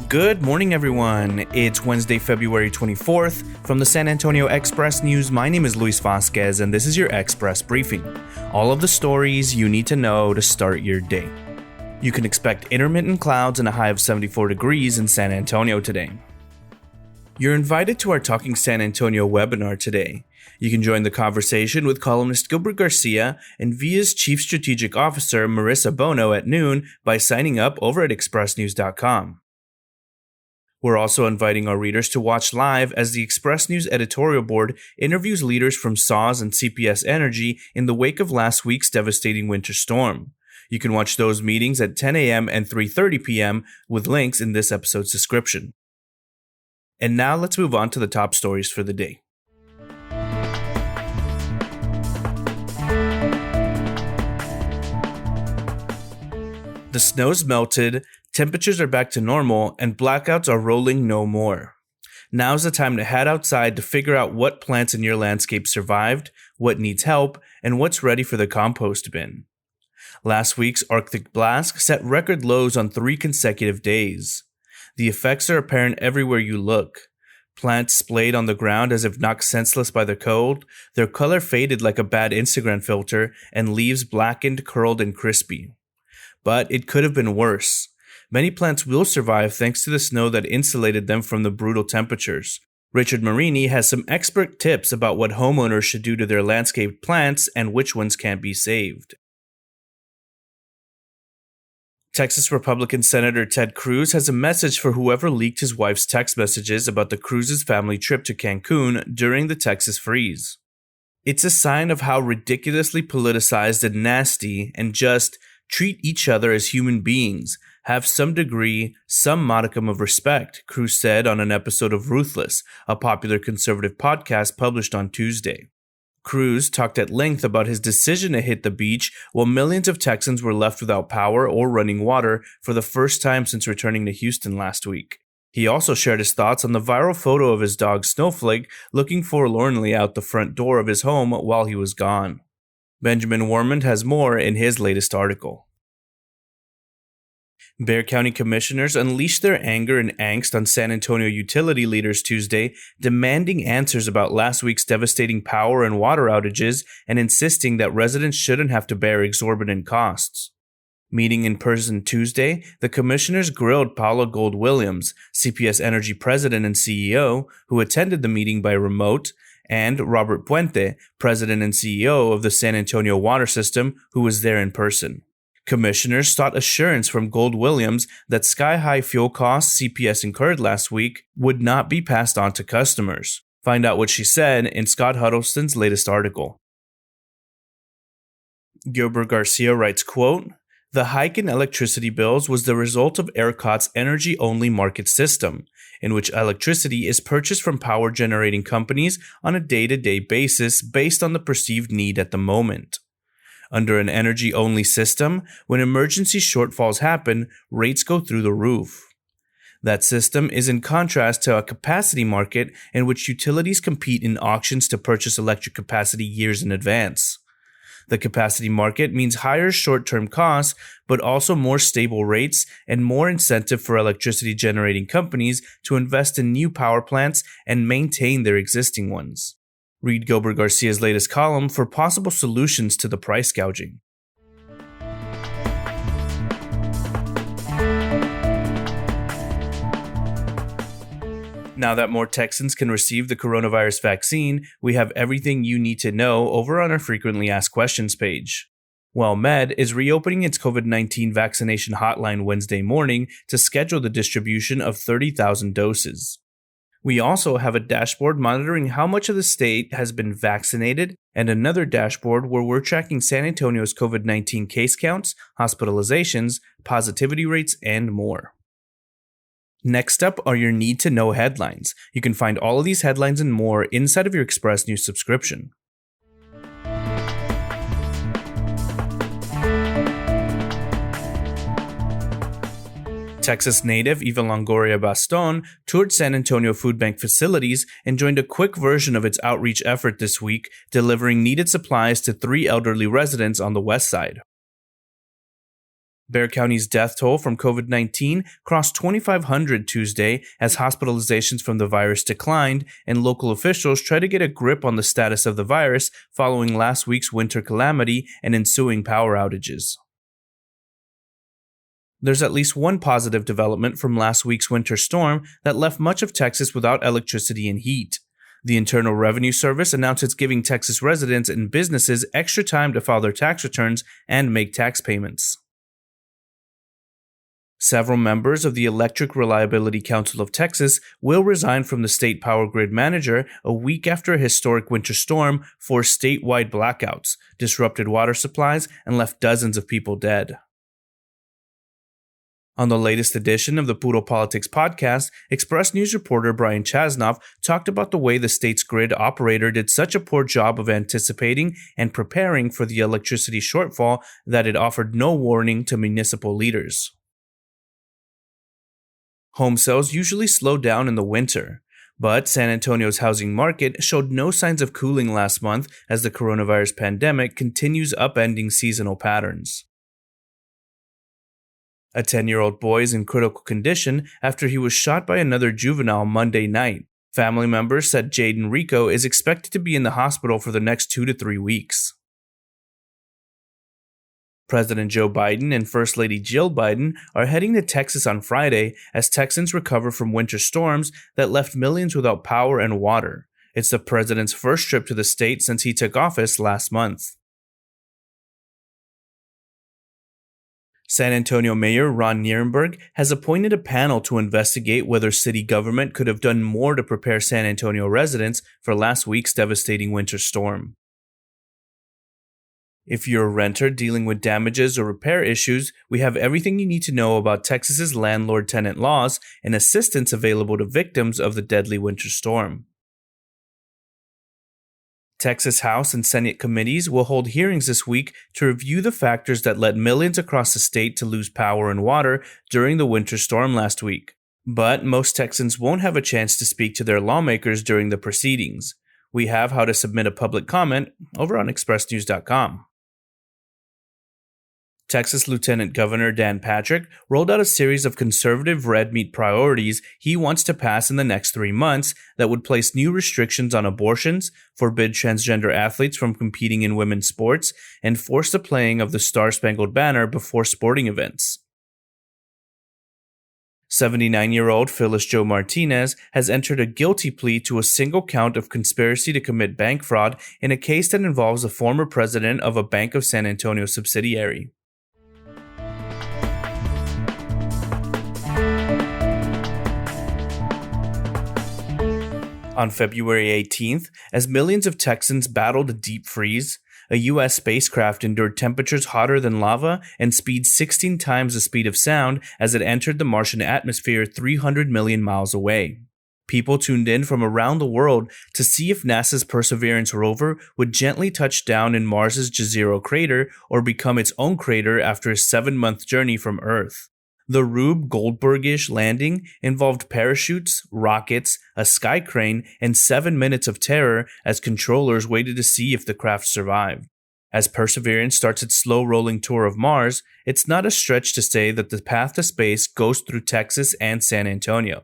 Good morning, everyone. It's Wednesday, February 24th. From the San Antonio Express-News, my name is Luis Vasquez, and this is your Express Briefing. All of the stories you need to know to start your day. You can expect intermittent clouds and a high of 74 degrees in San Antonio today. You're invited to our Talking San Antonio webinar today. You can join the conversation with columnist Gilbert Garcia and VIA's Chief Strategic Officer Marisa Bono at noon by signing up over at expressnews.com. We're also inviting our readers to watch live as the Express-News Editorial Board interviews leaders from SAWS and CPS Energy in the wake of last week's devastating winter storm. You can watch those meetings at 10 a.m. and 3:30 p.m. with links in this episode's description. And now let's move on to the top stories for the day. The snow's melted, temperatures are back to normal, and blackouts are rolling no more. Now's the time to head outside to figure out what plants in your landscape survived, what needs help, and what's ready for the compost bin. Last week's Arctic blast set record lows on 3 consecutive days. The effects are apparent everywhere you look. Plants splayed on the ground as if knocked senseless by the cold, their color faded like a bad Instagram filter, and leaves blackened, curled, and crispy. But it could have been worse. Many plants will survive thanks to the snow that insulated them from the brutal temperatures. Richard Marini has some expert tips about what homeowners should do to their landscaped plants and which ones can't be saved. Texas Republican Senator Ted Cruz has a message for whoever leaked his wife's text messages about the Cruz's family trip to Cancun during the Texas freeze. It's a sign of how ridiculously politicized and nasty and just treat each other as human beings, have some degree, some modicum of respect, Cruz said on an episode of Ruthless, a popular conservative podcast published on Tuesday. Cruz talked at length about his decision to hit the beach while millions of Texans were left without power or running water for the first time since returning to Houston last week. He also shared his thoughts on the viral photo of his dog Snowflake looking forlornly out the front door of his home while he was gone. Benjamin Wormand has more in his latest article. Bexar County commissioners unleashed their anger and angst on San Antonio utility leaders Tuesday, demanding answers about last week's devastating power and water outages and insisting that residents shouldn't have to bear exorbitant costs. Meeting in person Tuesday, the commissioners grilled Paula Gold-Williams, CPS Energy president and CEO, who attended the meeting by remote, and Robert Puente, president and CEO of the San Antonio Water System, who was there in person. Commissioners sought assurance from Gold-Williams that sky-high fuel costs CPS incurred last week would not be passed on to customers. Find out what she said in Scott Huddleston's latest article. Gilbert Garcia writes, quote, "The hike in electricity bills was the result of ERCOT's energy-only market system, in which electricity is purchased from power-generating companies on a day-to-day basis based on the perceived need at the moment. Under an energy-only system, when emergency shortfalls happen, rates go through the roof. That system is in contrast to a capacity market in which utilities compete in auctions to purchase electric capacity years in advance. The capacity market means higher short-term costs, but also more stable rates and more incentive for electricity-generating companies to invest in new power plants and maintain their existing ones." Read Gilbert Garcia's latest column for possible solutions to the price gouging. Now that more Texans can receive the coronavirus vaccine, we have everything you need to know over on our frequently asked questions page. WellMed is reopening its COVID-19 vaccination hotline Wednesday morning to schedule the distribution of 30,000 doses. We also have a dashboard monitoring how much of the state has been vaccinated and another dashboard where we're tracking San Antonio's COVID-19 case counts, hospitalizations, positivity rates, and more. Next up are your need-to-know headlines. You can find all of these headlines and more inside of your Express News subscription. Texas native Eva Longoria Baston toured San Antonio Food Bank facilities and joined a quick version of its outreach effort this week, delivering needed supplies to 3 elderly residents on the west side. Bexar County's death toll from COVID-19 crossed 2,500 Tuesday as hospitalizations from the virus declined and local officials try to get a grip on the status of the virus following last week's winter calamity and ensuing power outages. There's at least one positive development from last week's winter storm that left much of Texas without electricity and heat. The Internal Revenue Service announced it's giving Texas residents and businesses extra time to file their tax returns and make tax payments. Several members of the Electric Reliability Council of Texas will resign from the state power grid manager a week after a historic winter storm forced statewide blackouts, disrupted water supplies, and left dozens of people dead. On the latest edition of the Puro Politics podcast, Express-News reporter Brian Chasnoff talked about the way the state's grid operator did such a poor job of anticipating and preparing for the electricity shortfall that it offered no warning to municipal leaders. Home sales usually slow down in the winter, but San Antonio's housing market showed no signs of cooling last month as the coronavirus pandemic continues upending seasonal patterns. A 10-year-old boy is in critical condition after he was shot by another juvenile Monday night. Family members said Jaden Rico is expected to be in the hospital for the next 2 to 3 weeks. President Joe Biden and First Lady Jill Biden are heading to Texas on Friday as Texans recover from winter storms that left millions without power and water. It's the president's first trip to the state since he took office last month. San Antonio Mayor Ron Nirenberg has appointed a panel to investigate whether city government could have done more to prepare San Antonio residents for last week's devastating winter storm. If you're a renter dealing with damages or repair issues, we have everything you need to know about Texas's landlord-tenant laws and assistance available to victims of the deadly winter storm. Texas House and Senate committees will hold hearings this week to review the factors that led millions across the state to lose power and water during the winter storm last week. But most Texans won't have a chance to speak to their lawmakers during the proceedings. We have how to submit a public comment over on expressnews.com. Texas Lieutenant Governor Dan Patrick rolled out a series of conservative red meat priorities he wants to pass in the next 3 months that would place new restrictions on abortions, forbid transgender athletes from competing in women's sports, and force the playing of the Star-Spangled Banner before sporting events. 79-year-old Phyllis Jo Martinez has entered a guilty plea to a single count of conspiracy to commit bank fraud in a case that involves a former president of a Bank of San Antonio subsidiary. On February 18th, as millions of Texans battled a deep freeze, a U.S. spacecraft endured temperatures hotter than lava and speeds 16 times the speed of sound as it entered the Martian atmosphere 300 million miles away. People tuned in from around the world to see if NASA's Perseverance rover would gently touch down in Mars's Jezero crater or become its own crater after a 7-month journey from Earth. The Rube Goldberg-ish landing involved parachutes, rockets, a sky crane, and 7 minutes of terror as controllers waited to see if the craft survived. As Perseverance starts its slow-rolling tour of Mars, it's not a stretch to say that the path to space goes through Texas and San Antonio.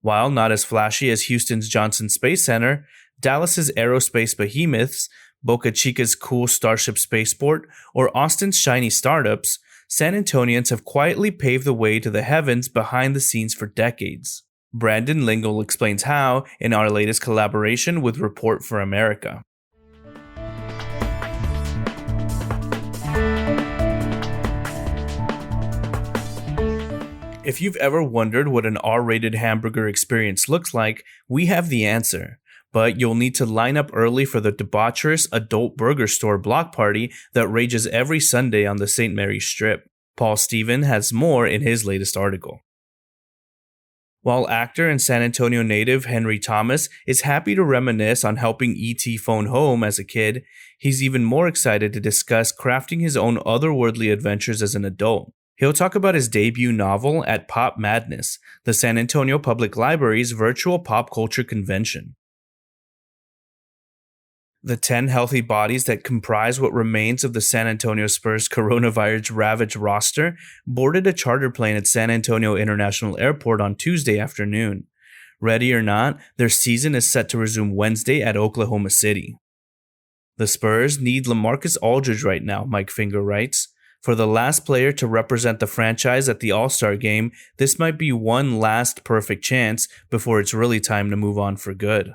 While not as flashy as Houston's Johnson Space Center, Dallas's aerospace behemoths, Boca Chica's cool Starship Spaceport, or Austin's shiny startups, San Antonians have quietly paved the way to the heavens behind the scenes for decades. Brandon Lingle explains how in our latest collaboration with Report for America. If you've ever wondered what an R-rated hamburger experience looks like, we have the answer. But you'll need to line up early for the debaucherous adult burger store block party that rages every Sunday on the St. Mary's Strip. Paul Stephen has more in his latest article. While actor and San Antonio native Henry Thomas is happy to reminisce on helping E.T. phone home as a kid, he's even more excited to discuss crafting his own otherworldly adventures as an adult. He'll talk about his debut novel at Pop Madness, the San Antonio Public Library's virtual pop culture convention. The 10 healthy bodies that comprise what remains of the San Antonio Spurs coronavirus-ravaged roster boarded a charter plane at San Antonio International Airport on Tuesday afternoon. Ready or not, their season is set to resume Wednesday at Oklahoma City. The Spurs need LaMarcus Aldridge right now, Mike Finger writes. For the last player to represent the franchise at the All-Star game, this might be one last perfect chance before it's really time to move on for good.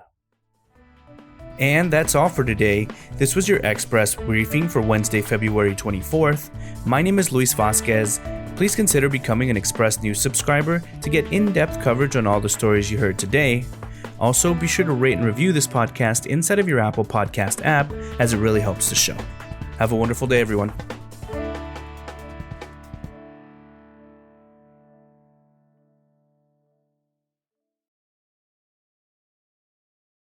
And that's all for today. This was your Express briefing for Wednesday, February 24th. My name is Luis Vasquez. Please consider becoming an Express News subscriber to get in-depth coverage on all the stories you heard today. Also, be sure to rate and review this podcast inside of your Apple Podcast app, as it really helps the show. Have a wonderful day, everyone.